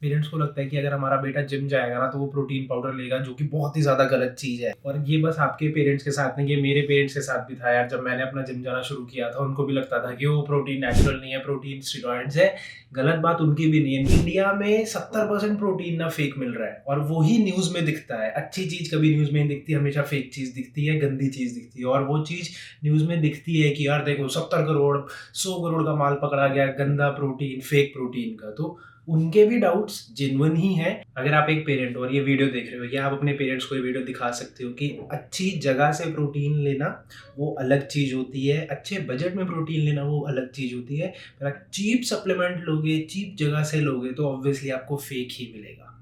Parents को लगता है कि अगर हमारा बेटा जिम जाएगा ना तो वो प्रोटीन पाउडर लेगा, जो कि बहुत ही ज़्यादा गलत चीज़ है। और ये बस आपके पेरेंट्स के साथ नहीं, ये मेरे पेरेंट्स के साथ भी था यार। जब मैंने अपना जिम जाना शुरू किया था उनको भी लगता था कि वो प्रोटीन नेचुरल नहीं है, प्रोटीन स्टेरॉइड्स है। गलत बात उनकी भी नहीं है। इंडिया में 70% प्रोटीन ना फेक मिल रहा है और वही न्यूज़ में दिखता है। अच्छी चीज़ कभी न्यूज़ में नहीं दिखती, हमेशा फेक चीज़ दिखती है, गंदी चीज़ दिखती है। और वो चीज़ न्यूज़ में दिखती है कि यार देखो 70 करोड़ 100 करोड़ का माल पकड़ा गया गंदा प्रोटीन, फेक प्रोटीन का। तो उनके भी डाउट्स जेन्युइन ही हैं। अगर आप एक पेरेंट हो और ये वीडियो देख रहे हो, या आप अपने पेरेंट्स को ये वीडियो दिखा सकते हो कि अच्छी जगह से प्रोटीन लेना वो अलग चीज़ होती है, अच्छे बजट में प्रोटीन लेना वो अलग चीज़ होती है। अगर आप चीप सप्लीमेंट लोगे, चीप जगह से लोगे, तो ऑब्वियसली आपको फेक ही मिलेगा।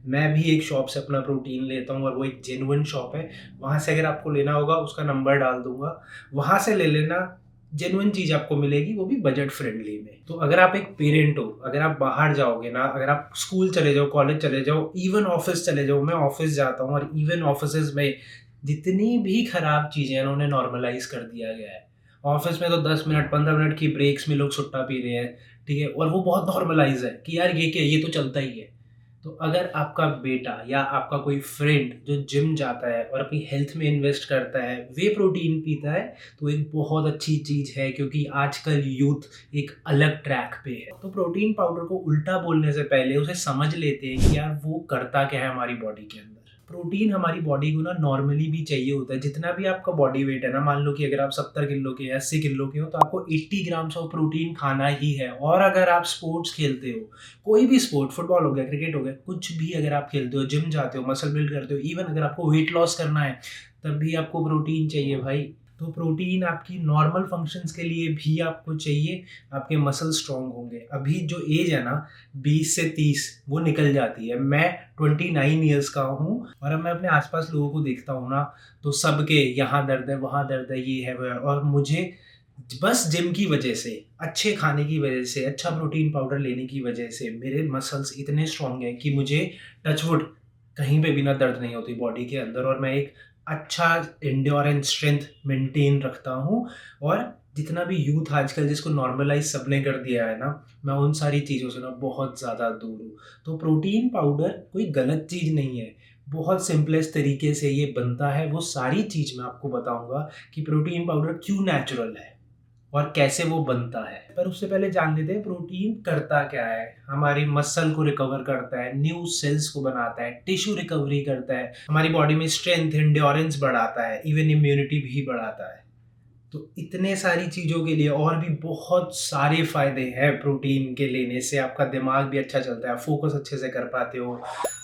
मैं भी एक शॉप से अपना प्रोटीन लेता हूँ और वो एक जेन्युइन शॉप है। वहाँ से अगर आपको लेना होगा उसका नंबर डाल दूंगा, वहाँ से ले लेना। जेन्युइन चीज़ आपको मिलेगी, वो भी बजट फ्रेंडली में। तो अगर आप एक पेरेंट हो, अगर आप बाहर जाओगे ना, अगर आप स्कूल चले जाओ, कॉलेज चले जाओ, इवन ऑफिस चले जाओ, मैं ऑफिस जाता हूँ और इवन ऑफिस में जितनी भी खराब चीज़ें हैं उन्हें नॉर्मलाइज कर दिया गया है। ऑफिस में तो 10 मिनट 15 मिनट की ब्रेक्स में लोग सुट्टा पी रहे हैं, ठीक है, और वो बहुत नॉर्मलाइज है कि यार ये क्या, ये तो चलता ही है। तो अगर आपका बेटा या आपका कोई फ्रेंड जो जिम जाता है और अपनी हेल्थ में इन्वेस्ट करता है, वे प्रोटीन पीता है, तो एक बहुत अच्छी चीज़ है, क्योंकि आजकल यूथ एक अलग ट्रैक पे है। तो प्रोटीन पाउडर को उल्टा बोलने से पहले उसे समझ लेते हैं कि यार वो करता क्या है हमारी बॉडी के अंदर। प्रोटीन हमारी बॉडी को ना नॉर्मली भी चाहिए होता है। जितना भी आपका बॉडी वेट है ना, मान लो कि अगर आप 70 किलो के 80 किलो के हो, तो आपको 80 ग्राम्स ऑफ प्रोटीन खाना ही है। और अगर आप स्पोर्ट्स खेलते हो, कोई भी स्पोर्ट, फुटबॉल हो गया, क्रिकेट हो गया, कुछ भी अगर आप खेलते हो, जिम जाते हो, मसल बिल्ड करते हो, इवन अगर आपको वेट लॉस करना है, तब भी आपको प्रोटीन चाहिए भाई। तो प्रोटीन आपकी नॉर्मल फंक्शंस के लिए भी आपको चाहिए, आपके मसल स्ट्रांग होंगे। अभी जो एज है ना 20 से 30, वो निकल जाती है। मैं 29 ईयर्स का हूँ और अब मैं अपने आसपास लोगों को देखता हूँ ना, तो सबके यहाँ दर्द है, वहाँ दर्द है, ये है वो है। और मुझे बस जिम की वजह से, अच्छे खाने की वजह से, अच्छा प्रोटीन पाउडर लेने की वजह से मेरे मसल्स इतने स्ट्रांग हैं कि मुझे टचवुड कहीं पे भी ना दर्द नहीं होती बॉडी के अंदर, और मैं एक अच्छा एंड्योरेंस स्ट्रेंथ मेंटेन रखता हूँ। और जितना भी यूथ आजकल जिसको नॉर्मलाइज सबने कर दिया है ना, मैं उन सारी चीज़ों से ना बहुत ज़्यादा दूर हूँ। तो प्रोटीन पाउडर कोई गलत चीज़ नहीं है, बहुत सिंपलेस्ट तरीके से ये बनता है। वो सारी चीज़ मैं आपको बताऊंगा कि प्रोटीन पाउडर क्यों नेचुरल है और कैसे वो बनता है। पर उससे पहले जान लेते हैं प्रोटीन करता क्या है। हमारी मसल को रिकवर करता है, न्यू सेल्स को बनाता है, टिश्यू रिकवरी करता है, हमारी बॉडी में स्ट्रेंथ एंड्योरेंस बढ़ाता है, इवन इम्यूनिटी भी बढ़ाता है। तो इतने सारी चीज़ों के लिए और भी बहुत सारे फायदे हैं प्रोटीन के लेने से। आपका दिमाग भी अच्छा चलता है, आप फोकस अच्छे से कर पाते हो,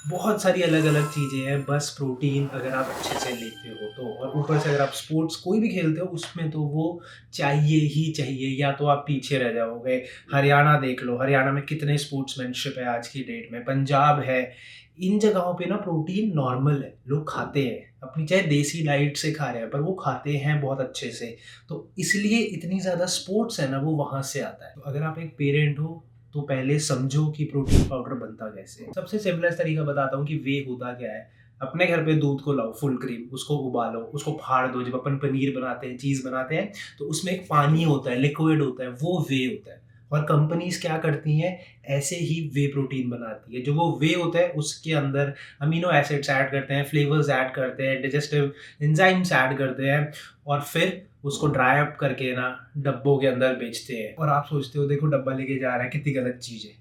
बहुत सारी अलग अलग चीज़ें हैं बस प्रोटीन अगर आप अच्छे से लेते हो तो। और ऊपर से अगर आप स्पोर्ट्स कोई भी खेलते हो उसमें तो वो चाहिए ही चाहिए, या तो आप पीछे रह जाओगे। हरियाणा देख लो, हरियाणा में कितने स्पोर्ट्समैनशिप है आज की डेट में, पंजाब है, इन जगहों पे ना प्रोटीन नॉर्मल है, लोग खाते हैं, अपनी चाहे देसी डाइट से खा रहे हैं पर वो खाते हैं बहुत अच्छे से। तो इसलिए इतनी ज़्यादा स्पोर्ट्स है ना, वो वहाँ से आता है। तो अगर आप एक पेरेंट हो तो पहले समझो कि प्रोटीन पाउडर बनता कैसे है। सबसे सिंपलेस्ट तरीका बताता हूँ कि वे होता क्या है। अपने घर पे दूध को लाओ, फुल क्रीम, उसको उबालो, उसको फाड़ दो। जब अपन पनीर बनाते हैं, चीज़ बनाते हैं, तो उसमें एक पानी होता है, लिक्विड होता है, वो वे होता है। और कंपनीज क्या करती हैं, ऐसे ही वे प्रोटीन बनाती है। जो वो वे होता है उसके अंदर अमीनो एसिड्स ऐड करते हैं, फ्लेवर्स ऐड करते हैं, डाइजेस्टिव एंजाइम्स ऐड करते हैं, और फिर उसको ड्राई अप करके ना डब्बों के अंदर बेचते हैं। और आप सोचते हो देखो डब्बा लेके जा रहा है, कितनी गलत चीज़ है।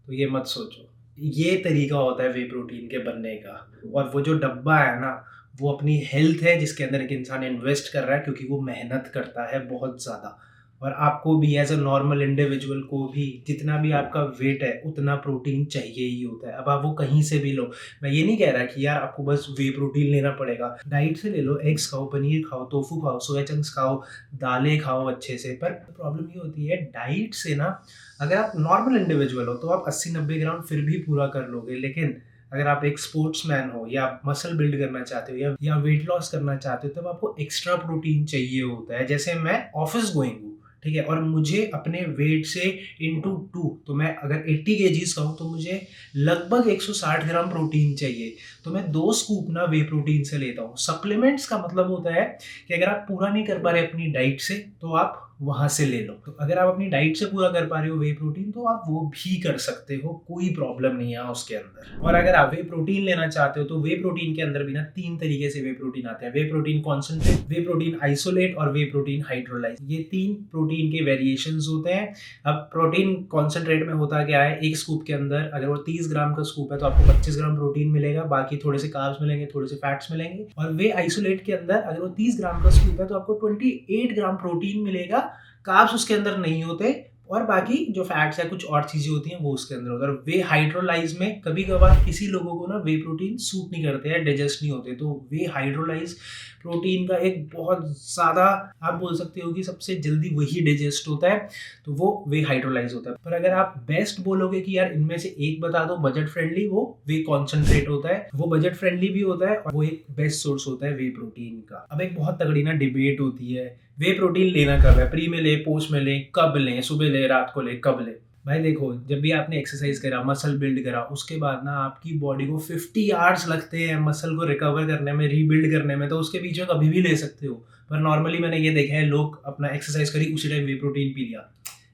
तो ये मत सोचो, ये तरीका होता है वे प्रोटीन के बनने का। और वो जो डब्बा है ना, वो अपनी हेल्थ है जिसके अंदर एक इंसान इन्वेस्ट कर रहा है, क्योंकि वो मेहनत करता है बहुत ज़्यादा। और आपको भी एज अ नॉर्मल इंडिविजुअल को भी जितना भी आपका वेट है उतना प्रोटीन चाहिए ही होता है। अब आप वो कहीं से भी लो, मैं ये नहीं कह रहा कि यार आपको बस वे प्रोटीन लेना पड़ेगा। डाइट से ले लो, एग्स खाओ, पनीर खाओ, टोफू खाओ, सोया चंक्स खाओ, दालें खाओ अच्छे से। पर प्रॉब्लम ये होती है डाइट से ना, अगर आप नॉर्मल इंडिविजुअल हो तो आप 80-90 ग्राम फिर भी पूरा कर लोगे। लेकिन अगर आप एक स्पोर्ट्समैन हो, या आप मसल बिल्ड करना चाहते हो, या वेट लॉस करना चाहते हो, तब आपको एक्स्ट्रा प्रोटीन चाहिए होता है। जैसे मैं ऑफिस गोइंग हूँ, ठीक है, और मुझे अपने वेट से इंटू 2, तो मैं अगर 80 केजीज का हूँ तो मुझे लगभग 160 ग्राम प्रोटीन चाहिए। तो मैं 2 स्कूप ना वे प्रोटीन से लेता हूँ। सप्लीमेंट्स का मतलब होता है कि अगर आप पूरा नहीं कर पा रहे अपनी डाइट से, तो आप वहाँ से ले लो। तो अगर आप अपनी डाइट से पूरा कर पा रहे हो वे प्रोटीन तो आप वो भी कर सकते हो, कोई प्रॉब्लम नहीं है उसके अंदर। और अगर आप वे प्रोटीन लेना चाहते हो तो वे प्रोटीन के अंदर भी ना 3 तरीके से वे प्रोटीन आते हैं, वे प्रोटीन कॉन्सेंट्रेट, वे प्रोटीन आइसोलेट और वे प्रोटीन हाइड्रोलाइज। ये 3 प्रोटीन के वेरिएशंस होते हैं। अब प्रोटीन कॉन्सेंट्रेट में होता क्या है, एक स्कूप के अंदर अगर वो 30 ग्राम का स्कूप है तो आपको 25 ग्राम प्रोटीन मिलेगा, बाकी थोड़े से कार्ब्स मिलेंगे, थोड़े से फैट्स मिलेंगे। और वे आइसोलेट के अंदर अगर वो 30 ग्राम का स्कूप है तो आपको 28 ग्राम प्रोटीन मिलेगा, कार्ब्स उसके अंदर नहीं होते और बाकी जो फैट्स है कुछ और चीजें होती हैं वो उसके अंदर होता है। वे हाइड्रोलाइज में कभी कभार किसी लोगों को ना वे प्रोटीन सूट नहीं करते हैं, डाइजेस्ट नहीं होते, तो वे हाइड्रोलाइज प्रोटीन का एक बहुत ज़्यादा आप बोल सकते हो कि सबसे जल्दी वही डाइजेस्ट होता है, तो वो वे हाइड्रोलाइज होता है। पर अगर आप बेस्ट बोलोगे कि यार इनमें से एक बता दो बजट फ्रेंडली, वो वे कॉन्सेंट्रेट होता है, वो बजट फ्रेंडली भी होता है और वो एक बेस्ट सोर्स होता है वे प्रोटीन का। अब एक बहुत तगड़ी ना डिबेट होती है, वे प्रोटीन लेना कब है, प्री में ले, पोस्ट में ले, कब लें, सुबह ले, रात को ले, कब ले। भाई देखो, जब भी आपने एक्सरसाइज करा, मसल बिल्ड करा, उसके बाद ना आपकी बॉडी को 50 आवर्स लगते हैं मसल को रिकवर करने में, रीबिल्ड करने में, तो उसके बीच में कभी भी ले सकते हो। पर नॉर्मली मैंने ये देखा है लोग अपना एक्सरसाइज करी उसी टाइम वे प्रोटीन पी लिया,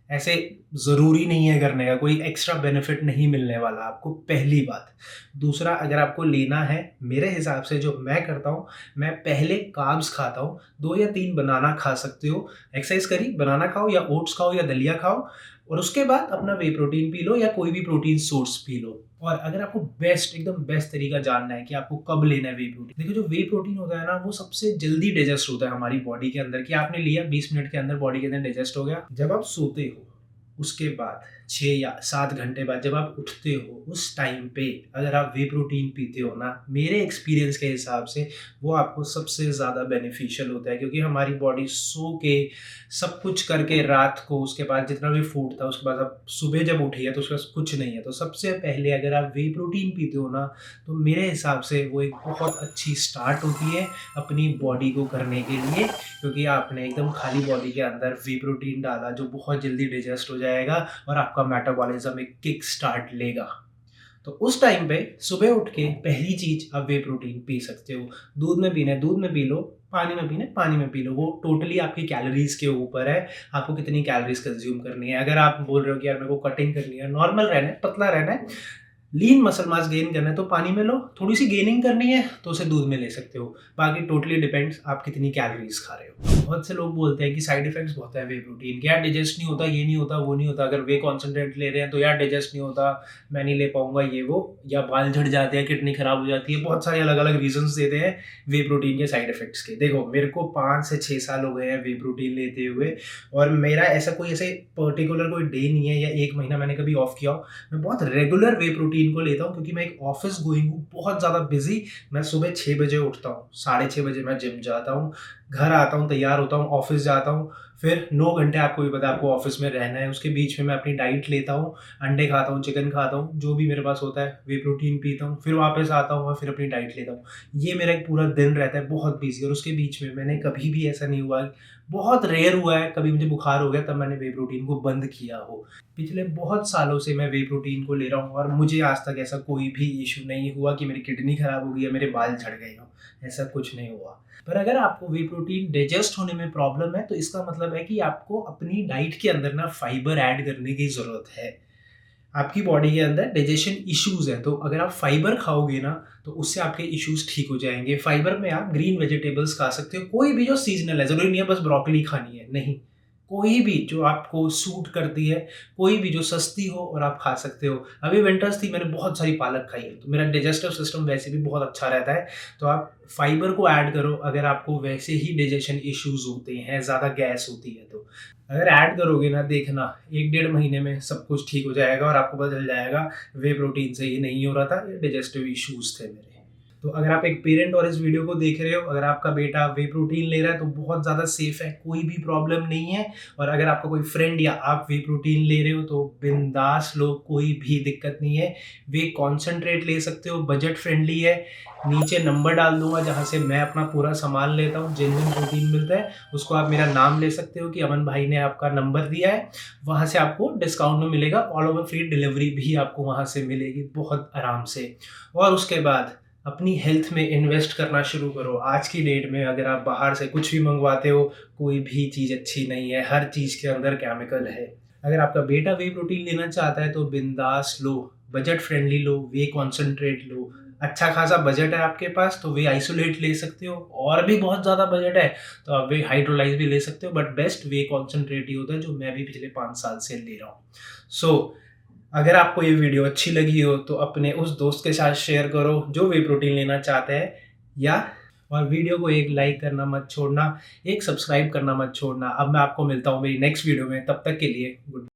ऐसे ज़रूरी नहीं है करने का, कोई एक्स्ट्रा बेनिफिट नहीं मिलने वाला आपको, पहली बात। दूसरा, अगर आपको लेना है, मेरे हिसाब से जो मैं करता हूँ, मैं पहले कार्ब्स खाता हूँ, 2 या 3 बनाना खा सकते हो, एक्सरसाइज करी बनाना खाओ या ओट्स खाओ या दलिया खाओ, और उसके बाद अपना वे प्रोटीन पी लो या कोई भी प्रोटीन सोर्स पी लो। और अगर आपको एकदम बेस्ट तरीका जानना है कि आपको कब लेना है वे प्रोटीन, देखो जो वे प्रोटीन होता है ना वो सबसे जल्दी डाइजेस्ट होता है हमारी बॉडी के अंदर, कि आपने लिया 20 मिनट के अंदर बॉडी के अंदर डाइजेस्ट हो गया। जब आप सोते हो उसके बाद 6 या 7 घंटे बाद जब आप उठते हो, उस टाइम पे अगर आप वे प्रोटीन पीते हो ना, मेरे एक्सपीरियंस के हिसाब से वो आपको सबसे ज़्यादा बेनिफिशियल होता है, क्योंकि हमारी बॉडी सो के सब कुछ करके रात को, उसके बाद जितना भी फूड था उसके बाद आप सुबह जब उठी है तो उसके बाद कुछ नहीं है, तो सबसे पहले अगर आप वे प्रोटीन पीते हो ना तो मेरे हिसाब से वो एक बहुत अच्छी स्टार्ट होती है अपनी बॉडी को करने के लिए, क्योंकि आपने एकदम खाली बॉडी के अंदर वे प्रोटीन डाला जो बहुत जल्दी डाइजेस्ट हो जाएगा और आपका मेटाबॉलिज्म एक किक स्टार्ट लेगा। तो उस टाइम पे सुबह उठ के पहली चीज आप वे प्रोटीन पी सकते हो। दूध में पीना है दूध में पी लो, पानी में पीना है पानी में पी लो, वो टोटली आपकी कैलोरीज के ऊपर है, आपको कितनी कैलोरीज कंज्यूम करनी है। अगर आप बोल रहे हो कि यार मेरे को कटिंग करनी है, नॉर्मल रहना है, पतला रहना है, लीन मसल मास गेन करना है तो पानी में लो, थोड़ी सी गेनिंग करनी है तो उसे दूध में ले सकते हो, बाकी टोटली डिपेंड्स आप कितनी कैलोरीज खा रहे हो। बहुत से लोग बोलते हैं कि साइड इफेक्ट्स बहुत है वे प्रोटीन के, यार डाइजेस्ट नहीं होता, ये नहीं होता, वो नहीं होता, अगर वे कॉन्सेंट्रेट ले रहे हैं तो यार डाइजेस्ट नहीं होता, मैं नहीं ले पाऊंगा, ये वो, या बाल झड़ जाते हैं, किडनी खराब हो जाती है, बहुत सारे अलग अलग रीजंस देते हैं वे प्रोटीन के साइड इफेक्ट्स के। देखो मेरे को 5 से 6 साल हो गए हैं वे प्रोटीन लेते हुए, और मेरा ऐसा कोई पर्टिकुलर कोई डे नहीं है या 1 महीना मैंने कभी ऑफ किया हो, मैं बहुत रेगुलर वे प्रोटीन को लेता हूँ, क्योंकि मैं एक ऑफिस गोइंग हूँ, बहुत ज़्यादा बिजी। मैं सुबह 6 बजे उठता हूँ, 6:30 बजे मैं जिम जाता हूँ, घर आता हूँ, तैयार होता हूँ, ऑफिस जाता हूँ, फिर 9 घंटे आपको भी पता है आपको ऑफिस में रहना है, उसके बीच में मैं अपनी डाइट लेता हूँ, अंडे खाता हूँ, चिकन खाता हूँ, जो भी मेरे पास होता है, वे प्रोटीन पीता हूँ, फिर वापस आता हूँ और फिर अपनी डाइट लेता हूँ। ये मेरा एक पूरा दिन रहता है बहुत बिजी, और उसके बीच में मैंने कभी भी ऐसा नहीं हुआ, बहुत रेयर हुआ है कभी मुझे बुखार हो गया तब मैंने वे प्रोटीन को बंद किया हो। पिछले बहुत सालों से मैं वे प्रोटीन को ले रहा हूँ और मुझे आज तक ऐसा कोई भी इशू नहीं हुआ कि मेरी किडनी खराब हो गई या मेरे बाल झड़ गए हो, ऐसा कुछ नहीं हुआ। पर अगर आपको वे प्रोटीन डाइजेस्ट होने में प्रॉब्लम है तो इसका मतलब है कि आपको अपनी डाइट के अंदर ना फाइबर ऐड करने की ज़रूरत है। आपकी बॉडी के अंदर डाइजेशन इश्यूज है, तो अगर आप फाइबर खाओगे ना तो उससे आपके इश्यूज ठीक हो जाएंगे। फाइबर में आप ग्रीन वेजिटेबल्स खा सकते हो, कोई भी जो सीजनल है, जरूरी नहीं है बस ब्रोकली खानी है, नहीं, कोई भी जो आपको सूट करती है, कोई भी जो सस्ती हो और आप खा सकते हो। अभी विंटर्स थी, मैंने बहुत सारी पालक खाई है, तो मेरा डाइजेस्टिव सिस्टम वैसे भी बहुत अच्छा रहता है, तो आप फाइबर को ऐड करो अगर आपको वैसे ही डाइजेशन इश्यूज होते हैं, ज़्यादा गैस होती है तो। अगर ऐड करोगे ना, देखना 1-1.5 महीने में सब कुछ ठीक हो जाएगा और आपको पता चल जाएगा वे प्रोटीन से ही नहीं हो रहा था, ये डाइजेस्टिव इश्यूज थे मेरे। तो अगर आप एक पेरेंट और इस वीडियो को देख रहे हो, अगर आपका बेटा वे प्रोटीन ले रहा है तो बहुत ज़्यादा सेफ है, कोई भी प्रॉब्लम नहीं है। और अगर आपका कोई फ्रेंड या आप वे प्रोटीन ले रहे हो तो बिंदास लो, कोई भी दिक्कत नहीं है। वे कॉन्सेंट्रेट ले सकते हो, बजट फ्रेंडली है। नीचे नंबर डाल दूंगा जहाँ से मैं अपना पूरा सामान लेता हूँ, जेन्युइन प्रोटीन मिलता है, उसको आप मेरा नाम ले सकते हो कि अमन भाई ने आपका नंबर दिया है, वहाँ से आपको डिस्काउंट में मिलेगा, ऑल ओवर फ्री डिलीवरी भी आपको वहाँ से मिलेगी बहुत आराम से। और उसके बाद अपनी हेल्थ में इन्वेस्ट करना शुरू करो। आज की डेट में अगर आप बाहर से कुछ भी मंगवाते हो, कोई भी चीज़ अच्छी नहीं है, हर चीज़ के अंदर केमिकल है। अगर आपका बेटा वे प्रोटीन लेना चाहता है तो बिंदास लो, बजट फ्रेंडली लो, वे कॉन्सेंट्रेट लो। अच्छा खासा बजट है आपके पास तो वे आइसोलेट ले सकते हो, और भी बहुत ज़्यादा बजट है तो आप वे हाइड्रोलाइज भी ले सकते हो, बट बेस्ट वे कॉन्सेंट्रेट ही होता है, जो मैं भी पिछले 5 साल से ले रहा हूँ। सो अगर आपको ये वीडियो अच्छी लगी हो तो अपने उस दोस्त के साथ शेयर करो जो वे प्रोटीन लेना चाहते हैं, या और वीडियो को एक लाइक करना मत छोड़ना, एक सब्सक्राइब करना मत छोड़ना। अब मैं आपको मिलता हूँ मेरी नेक्स्ट वीडियो में, तब तक के लिए गुड।